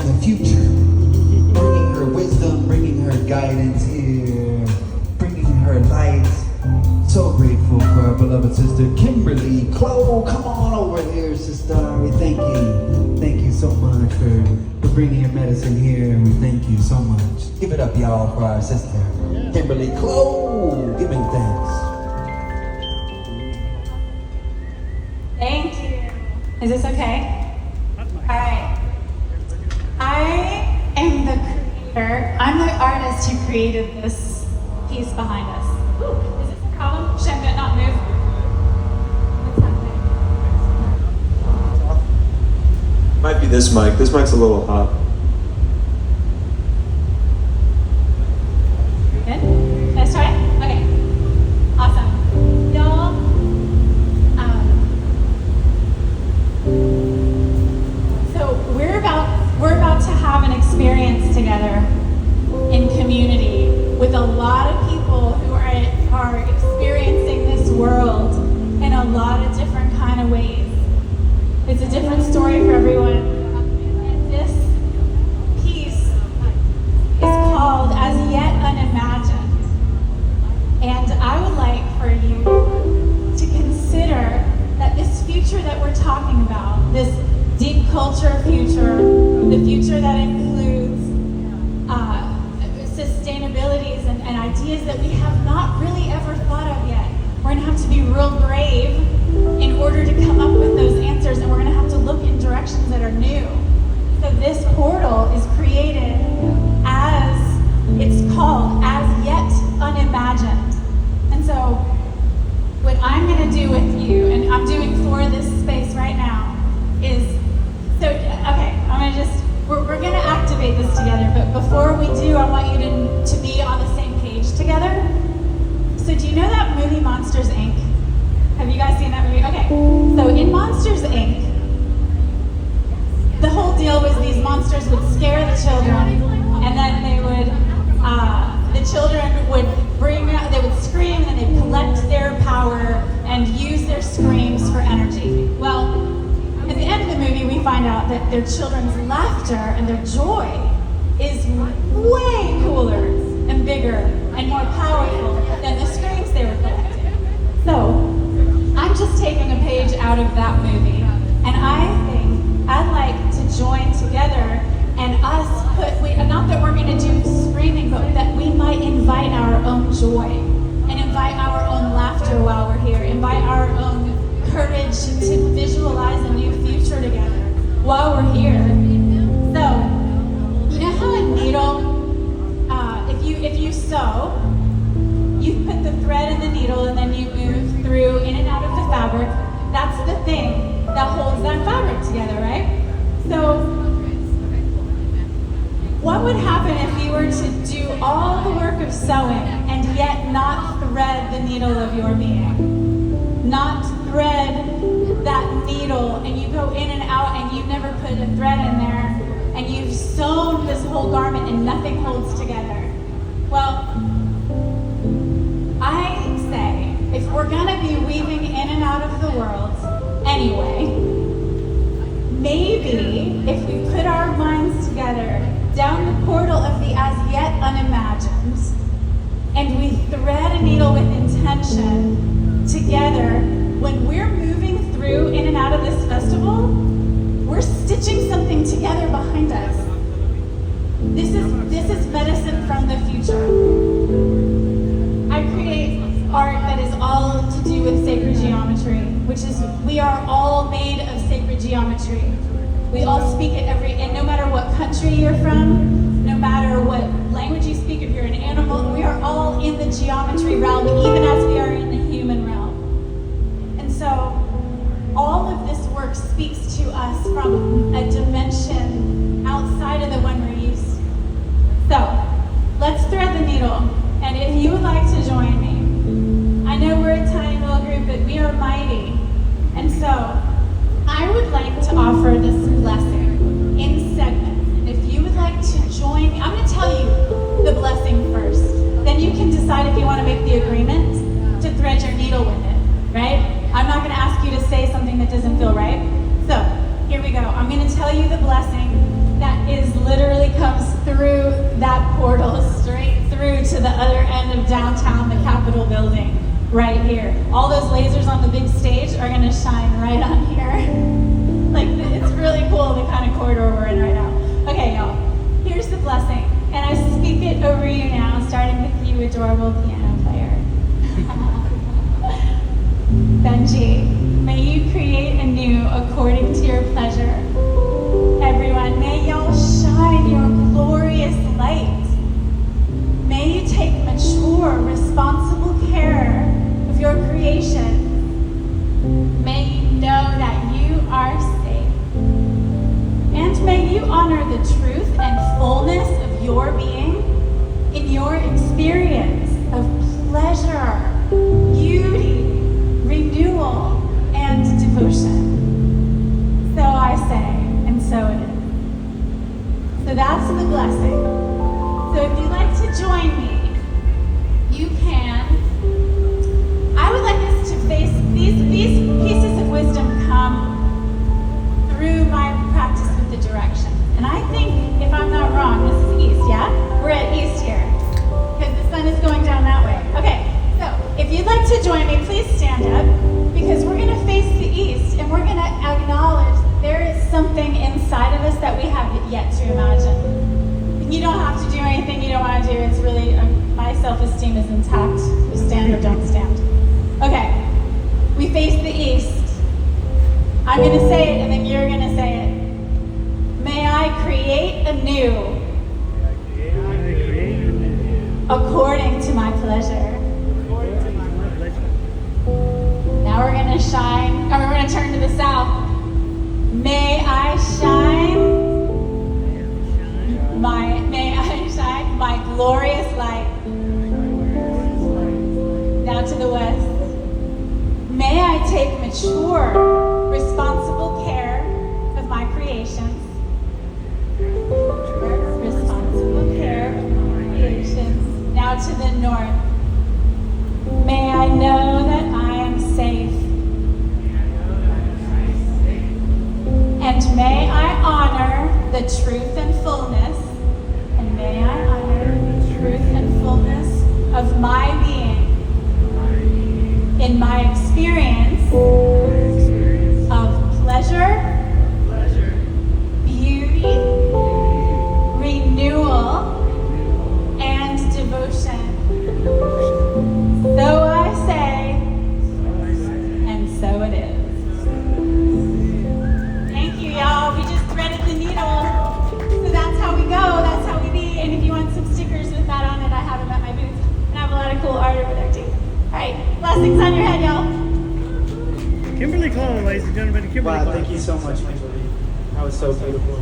the future, bringing her wisdom, bringing her guidance here, bringing her light. So grateful for our beloved sister Kimberly. Chloe, come on over here, sister. We thank you. Thank you so much for bringing your medicine here. We thank you so much. Give it up, y'all, for our sister Kimberly. Chloe, giving thanks. Thank you. Is this okay? All right. I am the creator. I'm the artist who created this piece behind us. Ooh, is this a problem? Should I not move? What's happening? Might be this mic. This mic's a little hot. Good? Let's try it? Okay. Awesome. Y'all, so we're about to have an experience together in community with a lot of people who are experiencing this world in a lot of different kind of ways. It's a different story for everyone. And this piece is called As Yet Unimagined. And I would like for you to consider that this future that we're talking about, this deep culture future, the future that includes sustainabilities and ideas that we have not really ever thought of yet. We're going to have to be real brave in order to come up with those answers, and we're going to have to look in directions that are new. So this portal is created as, it's called As Yet Unimagined. And so what I'm going to do with you, and I'm doing for this space right now, is, so, okay, I'm going to just, we're going to activate this together, but before we do, I want you to be on the same page together. So do you know that movie Monsters, Inc.? Have you guys seen that movie? Okay, so in Monsters, Inc., the whole deal was these monsters would scare the children, and then they would, the children would they would scream, and they'd collect their power and use their screams for energy. Well, at the end of the movie, we find out that their children's laughter and their joy is way cooler and bigger and more powerful than the screams they were collecting. So, I'm just taking a page out of that movie, and I think I'd like to join together and us not that we're going to do screaming, but that we might invite our own joy and invite our own laughter while we're here, invite our own courage to visualize a new future together while we're here. So, you know how a needle, if you sew, you put the thread in the needle and then you move through in and out of the fabric. That's the thing that holds that fabric together, right? So, what would happen if you were to do all the work of sewing and yet not thread the needle of your being? Not thread that needle, and you go in and out and you never put a thread in there, and you've sewn this whole garment and nothing holds together. Well, I say, if we're gonna be weaving in and out of the world anyway, maybe if we put our minds together down the portal of the As Yet Unimagined, and we thread a needle with intention together, when we're moving through in and out of this festival, we're stitching something together behind us. This is medicine from the future. I create art that is all to do with sacred geometry, which is, we are all made of sacred geometry. We all speak it and no matter what country you're from, no matter what language you speak, if you're an animal, we are all in the geometry realm, even as we are in the human realm. And so, all of this work speaks to us from a dimension outside of the one we're used to. So, let's thread the needle, and if you would like to join me, I know we're a tiny little group, but we are mighty. And so, I would like to offer this blessing in segments. If you would like to join me, I'm going to tell you the blessing first. Then you can decide if you want to make the agreement to thread your needle with it, right? I'm not going to ask you to say something that doesn't feel right. So, here we go. I'm going to tell you the blessing that is downtown, the Capitol building, right here. All those lasers on the big stage are gonna shine right on here. Like, it's really cool, the kind of corridor we're in right now. Okay, y'all, here's the blessing. And I speak it over you now, starting with you, adorable piano player. Benji, may you create anew according to your pleasure. Everyone, may y'all shine your glorious light. May you take mature, responsible care of your creation. May you know that you are safe. And may you honor the truth and fullness of your being in your experience of pleasure, beauty, renewal, and devotion. So I say, and so it is. So that's the blessing. So if you'd like to join me, you can. I would like us to face these pieces of wisdom come through my practice with the direction. And I think, if I'm not wrong, this is east, yeah? We're at east here, because the sun is going down that way. Okay, so if you'd like to join me, please stand up, because we're going to face the east, and we're going to acknowledge there is something inside of us that we have yet to imagine. You don't have to do anything you don't want to do. It's really, my self-esteem is intact. You stand or don't stand. Okay, we face the east. I'm going to say it, and then you're going to say it. May I create anew according to my pleasure. Now we're going to shine, or we're going to turn to the south. May I shine my glorious light. Now to the west. May I take mature, responsible care of my creations. Responsible care of my creations. Now to the north. May I know that I am safe. And may I honor the truth and fullness. And may I honor the truth and fullness of my being in my experience of pleasure, beauty, renewal, and devotion. So I say, and so it is. Thank you, y'all. We just threaded the needle. So that's how we go. That's how we be. And if you want some stickers with that on it, I have them at my booth. And I have a lot of cool art over there, too. All right. Blessings on your head, y'all. Kimberly Cole, ladies and gentlemen. Kimberly Wow, Cole. thank you so much, Kimberly. That was so beautiful.